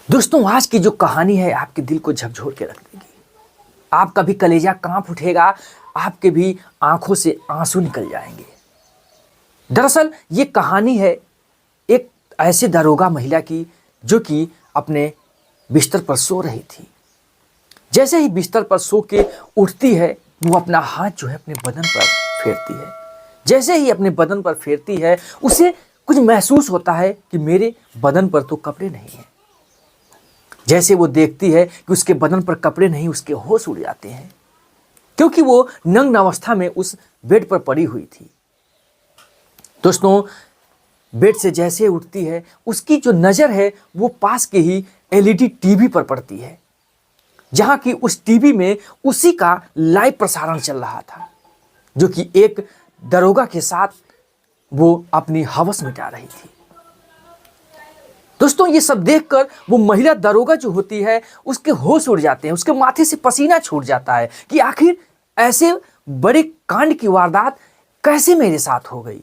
दोस्तों, आज की जो कहानी है आपके दिल को झकझोर के रख देगी। आपका भी कलेजा कांप उठेगा, आपके भी आंखों से आंसू निकल जाएंगे। दरअसल ये कहानी है एक ऐसे दरोगा महिला की जो कि अपने बिस्तर पर सो रही थी। जैसे ही बिस्तर पर सो के उठती है, वो अपना हाथ जो है अपने बदन पर फेरती है। जैसे ही अपने बदन पर फेरती है, उसे कुछ महसूस होता है कि मेरे बदन पर तो कपड़े नहीं हैं। जैसे वो देखती है कि उसके बदन पर कपड़े नहीं, उसके होश उड़ जाते हैं, क्योंकि वो नग्न अवस्था में उस बेड पर पड़ी हुई थी। दोस्तों, बेड से जैसे उठती है, उसकी जो नज़र है वो पास के ही एलईडी टीवी पर पड़ती है, जहां की उस टीवी में उसी का लाइव प्रसारण चल रहा था, जो कि एक दरोगा के साथ वो अपनी हवस मिटा रही थी। दोस्तों, ये सब देखकर वो महिला दरोगा जो होती है, उसके होश उड़ जाते हैं, उसके माथे से पसीना छूट जाता है कि आखिर ऐसे बड़े कांड की वारदात कैसे मेरे साथ हो गई।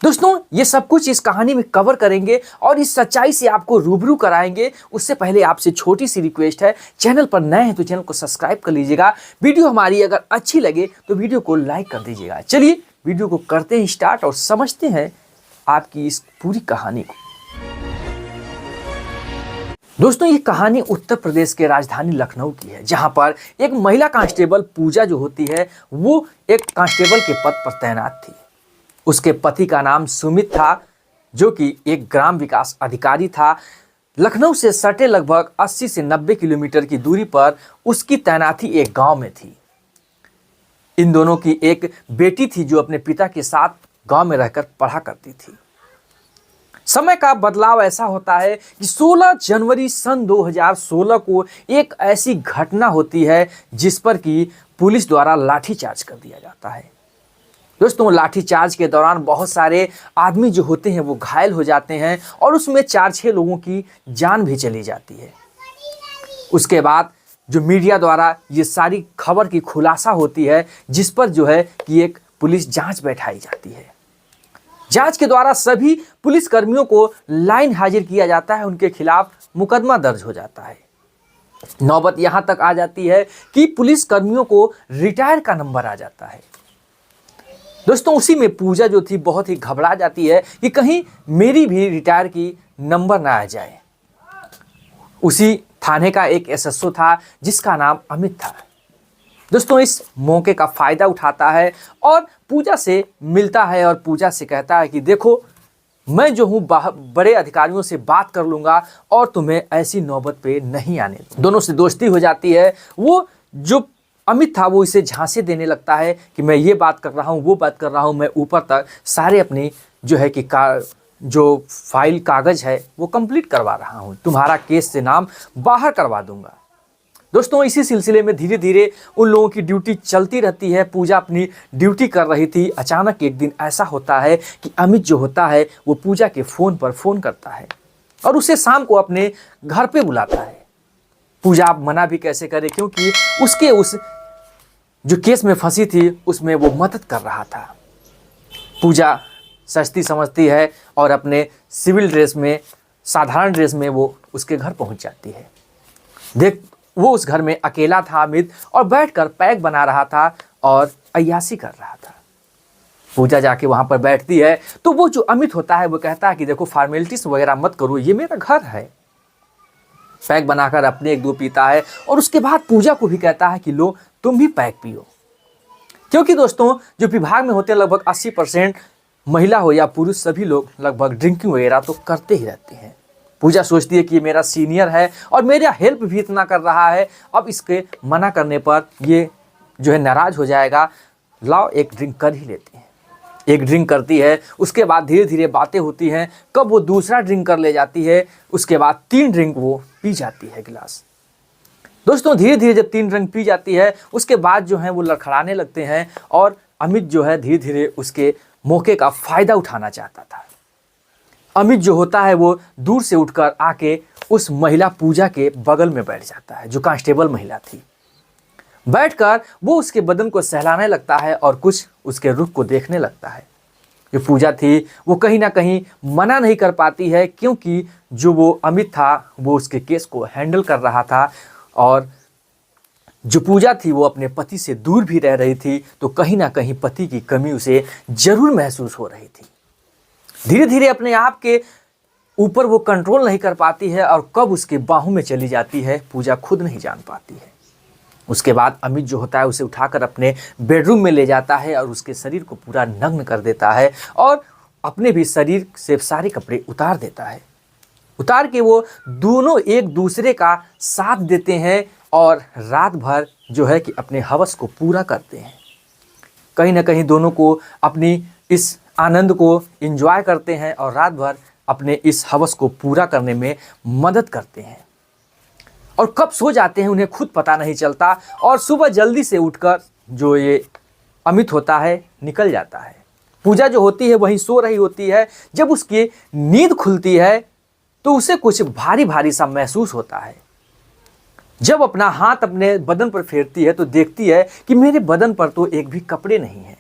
दोस्तों, ये सब कुछ इस कहानी में कवर करेंगे और इस सच्चाई से आपको रूबरू कराएंगे। उससे पहले आपसे छोटी सी रिक्वेस्ट है, चैनल पर नए हैं तो चैनल को सब्सक्राइब कर लीजिएगा। वीडियो हमारी अगर अच्छी लगे तो वीडियो को लाइक कर दीजिएगा। चलिए वीडियो को करते हैं स्टार्ट और समझते हैं आपकी इस पूरी कहानी को। दोस्तों, ये कहानी उत्तर प्रदेश के राजधानी लखनऊ की है, जहां पर एक महिला कांस्टेबल पूजा जो होती है, वो एक कांस्टेबल के पद पर तैनात थी। उसके पति का नाम सुमित था, जो कि एक ग्राम विकास अधिकारी था। लखनऊ से सटे लगभग 80 से 90 किलोमीटर की दूरी पर उसकी तैनाती एक गांव में थी। इन दोनों की एक बेटी थी जो अपने पिता के साथ गांव में रहकर पढ़ा करती थी। समय का बदलाव ऐसा होता है कि 16 जनवरी सन 2016 को एक ऐसी घटना होती है जिस पर कि पुलिस द्वारा लाठीचार्ज कर दिया जाता है। दोस्तों, लाठीचार्ज के दौरान बहुत सारे आदमी जो होते हैं वो घायल हो जाते हैं और उसमें 4-6 लोगों की जान भी चली जाती है। उसके बाद जो मीडिया द्वारा ये सारी खबर की खुलासा होती है, जिस पर जो है कि एक पुलिस जांच बैठाई जाती है। जांच के द्वारा सभी पुलिस कर्मियों को लाइन हाजिर किया जाता है, उनके खिलाफ मुकदमा दर्ज हो जाता है। नौबत यहां तक आ जाती है कि पुलिस कर्मियों को रिटायर का नंबर आ जाता है। दोस्तों, उसी में पूजा जो थी बहुत ही घबरा जाती है कि कहीं मेरी भी रिटायर की नंबर ना आ जाए। उसी थाने का एक एसएसओ था जिसका नाम अमित था। दोस्तों, इस मौके का फायदा उठाता है और पूजा से मिलता है और पूजा से कहता है कि देखो, मैं जो हूँ बड़े अधिकारियों से बात कर लूँगा और तुम्हें ऐसी नौबत पे नहीं आने दूँ। दोनों से दोस्ती हो जाती है। वो जो अमित था वो इसे झांसे देने लगता है कि मैं ये बात कर रहा हूँ, वो बात कर रहा हूँ, मैं ऊपर तक सारे अपनी जो है कि जो फाइल कागज़ है वो कंप्लीट करवा रहा हूँ, तुम्हारा केस से नाम बाहर करवा दूँगा। दोस्तों, इसी सिलसिले में धीरे धीरे उन लोगों की ड्यूटी चलती रहती है। पूजा अपनी ड्यूटी कर रही थी। अचानक एक दिन ऐसा होता है कि अमित जो होता है वो पूजा के फ़ोन पर फ़ोन करता है और उसे शाम को अपने घर पे बुलाता है। पूजा आप मना भी कैसे करे, क्योंकि उसके उस जो केस में फंसी थी उसमें वो मदद कर रहा था। पूजा सस्ती समझती है और अपने सिविल ड्रेस में, साधारण ड्रेस में वो उसके घर पहुंच जाती है। वो उस घर में अकेला था अमित, और बैठकर पैक बना रहा था और अय्यासी कर रहा था। पूजा जाके वहां पर बैठती है तो वो जो अमित होता है वो कहता है कि देखो, फॉर्मेलिटीज वगैरह मत करो, ये मेरा घर है। पैक बनाकर अपने 1-2 पीता है और उसके बाद पूजा को भी कहता है कि लो, तुम भी पैक पियो। क्योंकि दोस्तों, जो विभाग में होते हैं लगभग 80% महिला हो या पुरुष, सभी लोग लगभग ड्रिंकिंग वगैरह तो करते ही रहते हैं। पूजा सोचती है कि ये मेरा सीनियर है और मेरा हेल्प भी इतना कर रहा है, अब इसके मना करने पर ये जो है नाराज़ हो जाएगा, लाओ एक ड्रिंक कर ही लेती हैं। एक ड्रिंक करती है, उसके बाद धीरे धीरे बातें होती हैं, कब वो दूसरा ड्रिंक कर ले जाती है, उसके बाद 3 ड्रिंक वो पी जाती है गिलास। दोस्तों, धीरे धीरे जब 3 ड्रिंक पी जाती है, उसके बाद जो है वो लड़खड़ाने लगते हैं और अमित जो है धीरे धीरे उसके मौके का फ़ायदा उठाना चाहता था। अमित जो होता है वो दूर से उठकर आके उस महिला पूजा के बगल में बैठ जाता है, जो कांस्टेबल महिला थी। बैठकर वो उसके बदन को सहलाने लगता है और कुछ उसके रुख को देखने लगता है। जो पूजा थी वो कहीं ना कहीं मना नहीं कर पाती है, क्योंकि जो वो अमित था वो उसके केस को हैंडल कर रहा था, और जो पूजा थी वो अपने पति से दूर भी रह रही थी, तो कहीं ना कहीं पति की कमी उसे जरूर महसूस हो रही थी। धीरे धीरे अपने आप के ऊपर वो कंट्रोल नहीं कर पाती है, और कब उसके बाहों में चली जाती है पूजा खुद नहीं जान पाती है। उसके बाद अमित जो होता है उसे उठाकर अपने बेडरूम में ले जाता है और उसके शरीर को पूरा नग्न कर देता है, और अपने भी शरीर से सारे कपड़े उतार देता है। उतार के वो दोनों एक दूसरे का साथ देते हैं और रात भर जो है कि अपने हवस को पूरा करते हैं। कहीं ना कहीं दोनों को अपनी इस आनंद को एंजॉय करते हैं और रात भर अपने इस हवस को पूरा करने में मदद करते हैं, और कब सो जाते हैं उन्हें खुद पता नहीं चलता, और सुबह जल्दी से उठकर जो ये अमित होता है निकल जाता है। पूजा जो होती है वहीं सो रही होती है। जब उसकी नींद खुलती है तो उसे कुछ भारी भारी सा महसूस होता है। जब अपना हाथ अपने बदन पर फेरती है तो देखती है कि मेरे बदन पर तो एक भी कपड़े नहीं हैं।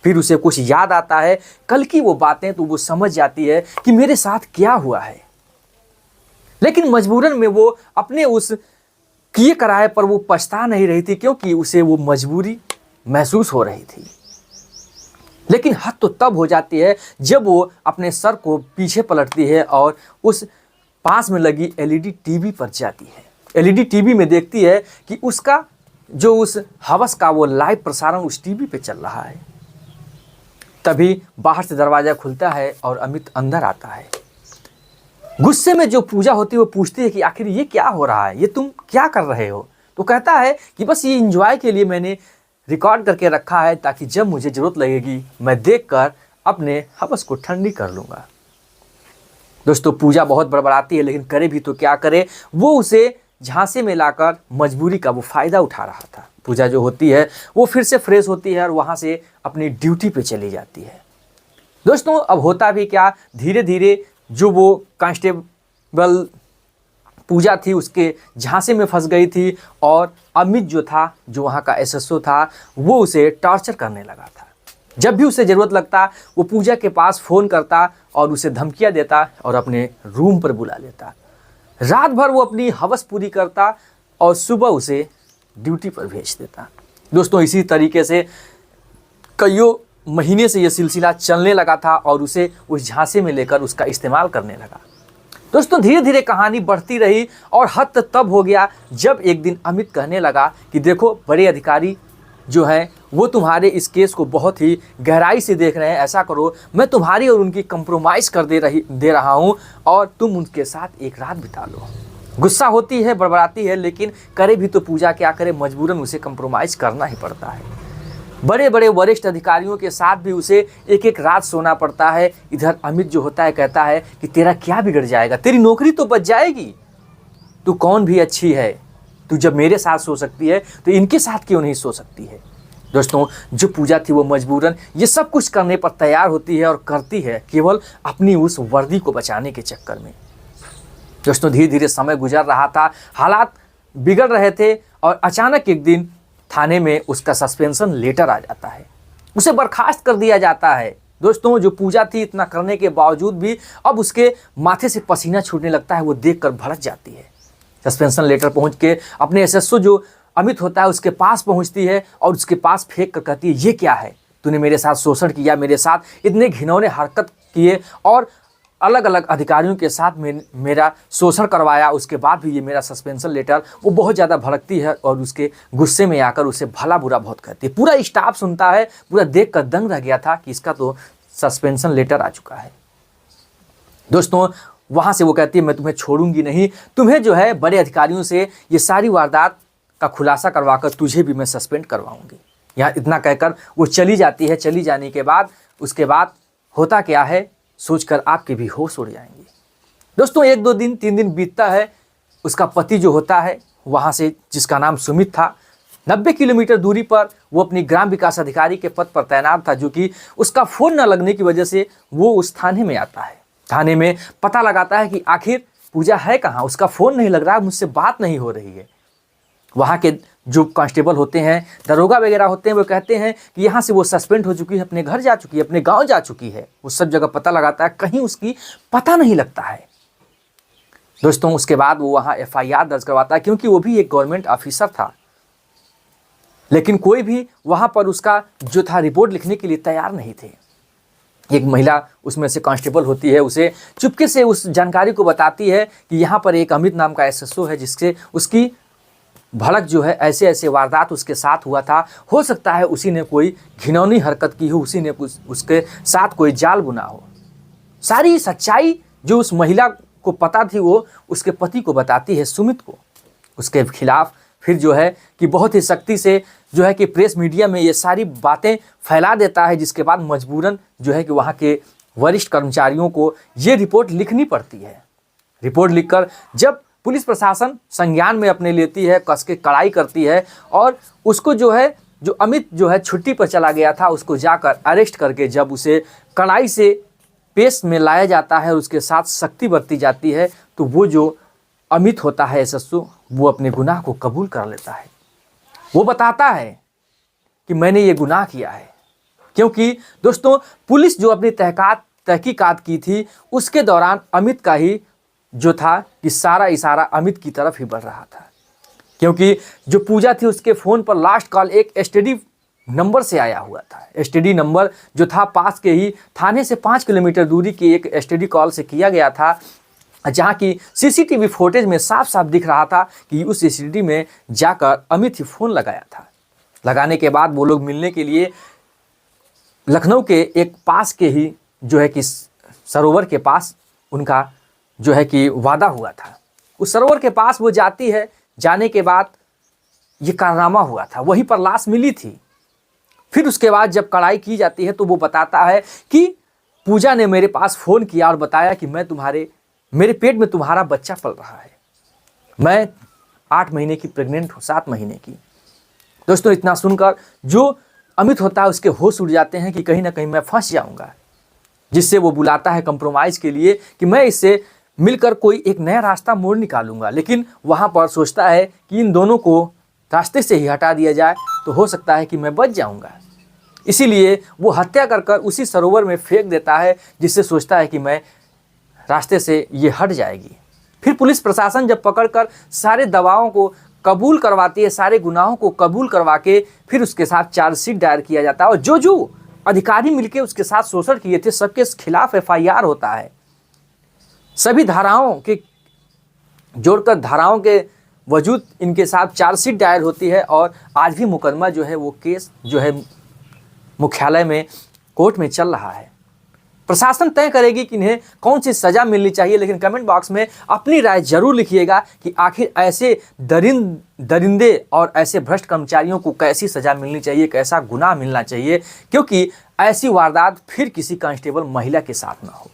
फिर उसे कुछ याद आता है कल की वो बातें, तो वो समझ जाती है कि मेरे साथ क्या हुआ है। लेकिन मजबूरन में वो अपने उस किए कराए पर वो पछता नहीं रही थी, क्योंकि उसे वो मजबूरी महसूस हो रही थी। लेकिन हद तो तब हो जाती है जब वो अपने सर को पीछे पलटती है और उस पास में लगी एलईडी टीवी पर जाती है। एलईडी टीवी में देखती है कि उसका जो उस हवस का वो लाइव प्रसारण उस टीवी पे चल रहा है। तभी बाहर से दरवाजा खुलता है और अमित अंदर आता है। गुस्से में जो पूजा होती है वो पूछती है कि आखिर ये क्या हो रहा है, ये तुम क्या कर रहे हो? तो कहता है कि बस ये एंजॉय के लिए मैंने रिकॉर्ड करके रखा है, ताकि जब मुझे ज़रूरत लगेगी मैं देखकर अपने हवस को ठंडी कर लूँगा। दोस्तों पूजा बहुत बड़बड़ाती है, लेकिन करे भी तो क्या करे, वो उसे झांसे में लाकर मजबूरी का वो फ़ायदा उठा रहा था। पूजा जो होती है वो फिर से फ्रेश होती है और वहाँ से अपनी ड्यूटी पे चली जाती है। दोस्तों अब होता भी क्या, धीरे धीरे जो वो कांस्टेबल पूजा थी उसके झांसे में फंस गई थी, और अमित जो था, जो वहाँ का एसएसओ था, वो उसे टॉर्चर करने लगा था। जब भी उसे ज़रूरत लगता वो पूजा के पास फ़ोन करता और उसे धमकियाँ देता और अपने रूम पर बुला लेता। रात भर वो अपनी हवस पूरी करता और सुबह उसे ड्यूटी पर भेज देता। दोस्तों इसी तरीके से कईयों महीने से ये सिलसिला चलने लगा था और उसे उस झांसे में लेकर उसका इस्तेमाल करने लगा। दोस्तों धीरे धीरे कहानी बढ़ती रही और हद तब हो गया जब एक दिन अमित कहने लगा कि देखो बड़े अधिकारी जो हैं वो तुम्हारे इस केस को बहुत ही गहराई से देख रहे हैं। ऐसा करो, मैं तुम्हारी और उनकी कंप्रोमाइज़ कर दे रहा हूँ और तुम उनके साथ एक रात बिता लो। गुस्सा होती है, बड़बड़ाती है, लेकिन करे भी तो पूजा क्या करे, मजबूरन उसे कंप्रोमाइज़ करना ही पड़ता है। बड़े बड़े वरिष्ठ अधिकारियों के साथ भी उसे एक एक रात सोना पड़ता है। इधर अमित जो होता है कहता है कि तेरा क्या बिगड़ जाएगा, तेरी नौकरी तो बच जाएगी, तू कौन भी अच्छी है, तू जब मेरे साथ सो सकती है तो इनके साथ क्यों नहीं सो सकती है। दोस्तों जो पूजा थी वो मजबूरन ये सब कुछ करने पर तैयार होती है और करती है केवल अपनी उस वर्दी को बचाने के चक्कर में। दोस्तों धीरे धीरे समय गुजर रहा था, हालात बिगड़ रहे थे, और अचानक एक दिन थाने में उसका सस्पेंशन लेटर आ जाता है, उसे बर्खास्त कर दिया जाता है। दोस्तों जो पूजा थी इतना करने के बावजूद भी अब उसके माथे से पसीना छूटने लगता है, वो देखकर भड़क जाती है। सस्पेंशन लेटर पहुंच के अपने एसएसओ जो अमित होता है उसके पास पहुंचती है और उसके पास फेंक कर कहती है ये क्या है, तूने मेरे साथ शोषण किया, मेरे साथ इतने घिनौने हरकत किए और अलग अलग अधिकारियों के साथ मेरा शोषण करवाया, उसके बाद भी ये मेरा सस्पेंशन लेटर। वो बहुत ज़्यादा भड़कती है और उसके गुस्से में आकर उसे भला बुरा बहुत कहती है। पूरा स्टाफ सुनता है, पूरा देख कर दंग रह गया था कि इसका तो सस्पेंशन लेटर आ चुका है। दोस्तों वहाँ से वो कहती है मैं तुम्हें छोड़ूंगी नहीं, तुम्हें जो है बड़े अधिकारियों से ये सारी वारदात का खुलासा करवाकर तुझे भी मैं सस्पेंड करवाऊंगी। यहाँ इतना कहकर वो चली जाती है। चली जाने के बाद उसके बाद होता क्या है सोचकर आपके भी होश उड़ जाएंगे। दोस्तों 1 2 दिन 3 दिन बीतता है, उसका पति जो होता है वहाँ से, जिसका नाम सुमित था, 90 किलोमीटर दूरी पर वो अपनी ग्राम विकास अधिकारी के पद पर तैनात था, जो कि उसका फ़ोन न लगने की वजह से वो उस थाने में आता है। थाने में पता लगाता है कि आखिर पूजा है कहाँ, उसका फ़ोन नहीं लग रहा, मुझसे बात नहीं हो रही है। वहाँ के जो कांस्टेबल होते हैं, दरोगा वगैरह होते हैं, वो कहते हैं कि यहाँ से वो सस्पेंड हो चुकी है, अपने घर जा चुकी है, अपने गांव जा चुकी है। वो सब जगह पता लगाता है, कहीं उसकी पता नहीं लगता है। दोस्तों उसके बाद वो वहाँ FIR दर्ज करवाता है, क्योंकि वो भी एक गवर्नमेंट ऑफिसर था। लेकिन कोई भी वहाँ पर उसका जो था रिपोर्ट लिखने के लिए तैयार नहीं थे। एक महिला उसमें से कांस्टेबल होती है, उसे चुपके से उस जानकारी को बताती है कि यहाँ पर एक अमित नाम का SSO है, जिससे उसकी भड़क जो है, ऐसे ऐसे वारदात उसके साथ हुआ था। हो सकता है उसी ने कोई घिनौनी हरकत की हो, उसी ने उसके साथ कोई जाल बुना हो। सारी सच्चाई जो उस महिला को पता थी वो उसके पति को बताती है, सुमित को। उसके खिलाफ फिर जो है कि बहुत ही सख्ती से जो है कि प्रेस मीडिया में ये सारी बातें फैला देता है, जिसके बाद मजबूरन जो है कि वहाँ के वरिष्ठ कर्मचारियों को ये रिपोर्ट लिखनी पड़ती है। रिपोर्ट लिखकर जब पुलिस प्रशासन संज्ञान में अपने लेती है, कस के कड़ाई करती है, और उसको जो है, जो अमित जो है छुट्टी पर चला गया था, उसको जाकर अरेस्ट करके जब उसे कड़ाई से पेश में लाया जाता है, उसके साथ सख्ती बरती जाती है, तो वो जो अमित होता है SSO, वो अपने गुनाह को कबूल कर लेता है। वो बताता है कि मैंने ये गुनाह किया है। क्योंकि दोस्तों पुलिस जो अपनी तहकीकात की थी, उसके दौरान अमित का ही जो था कि सारा इशारा अमित की तरफ ही बढ़ रहा था। क्योंकि जो पूजा थी उसके फ़ोन पर लास्ट कॉल एक STD नंबर से आया हुआ था। STD नंबर जो था पास के ही थाने से 5 किलोमीटर दूरी की एक STD कॉल से किया गया था, जहाँ की CCTV फुटेज में साफ साफ दिख रहा था कि उस STD में जाकर अमित ही फ़ोन लगाया था। लगाने के बाद वो लोग मिलने के लिए लखनऊ के एक पास के ही जो है कि सरोवर के पास उनका जो है कि वादा हुआ था। उस सरोवर के पास वो जाती है, जाने के बाद ये कारनामा हुआ था, वहीं पर लाश मिली थी। फिर उसके बाद जब कड़ाई की जाती है तो वो बताता है कि पूजा ने मेरे पास फ़ोन किया और बताया कि मेरे पेट में तुम्हारा बच्चा पल रहा है, मैं 8 महीने की प्रेग्नेंट हूँ, 7 महीने की। दोस्तों इतना सुनकर जो अमित होता है उसके होश उड़ जाते हैं कि कहीं ना कहीं मैं फंस जाऊंगा, जिससे वो बुलाता है कंप्रोमाइज़ के लिए कि मैं इससे मिलकर कोई एक नया रास्ता मोड़ निकालूंगा। लेकिन वहाँ पर सोचता है कि इन दोनों को रास्ते से ही हटा दिया जाए तो हो सकता है कि मैं बच जाऊंगा। इसीलिए वो हत्या कर कर उसी सरोवर में फेंक देता है, जिससे सोचता है कि मैं रास्ते से ये हट जाएगी। फिर पुलिस प्रशासन जब पकड़कर सारे दवाओं को कबूल करवाती है, सारे गुनाहों को कबूल करवा के फिर उसके साथ चार्जशीट दायर किया जाता है, और जो जो अधिकारी मिलके उसके साथ शोषण किए थे सबके खिलाफ FIR होता है। सभी धाराओं के जोड़कर धाराओं के वजूद इनके साथ चार्जशीट दायर होती है, और आज भी मुकदमा जो है वो केस जो है मुख्यालय में कोर्ट में चल रहा है। प्रशासन तय करेगी कि इन्हें कौन सी सज़ा मिलनी चाहिए, लेकिन कमेंट बॉक्स में अपनी राय जरूर लिखिएगा कि आखिर ऐसे दरिंदे और ऐसे भ्रष्ट कर्मचारियों को कैसी सज़ा मिलनी चाहिए, कैसा गुनाह मिलना चाहिए, क्योंकि ऐसी वारदात फिर किसी कांस्टेबल महिला के साथ ना हो।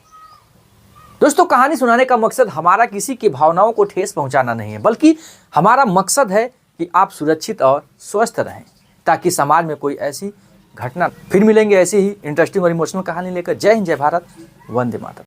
दोस्तों कहानी सुनाने का मकसद हमारा किसी की भावनाओं को ठेस पहुंचाना नहीं है, बल्कि हमारा मकसद है कि आप सुरक्षित और स्वस्थ रहें, ताकि समाज में कोई ऐसी घटना। फिर मिलेंगे ऐसी ही इंटरेस्टिंग और इमोशनल कहानी लेकर। जय हिंद, जय भारत, वंदे मातरम।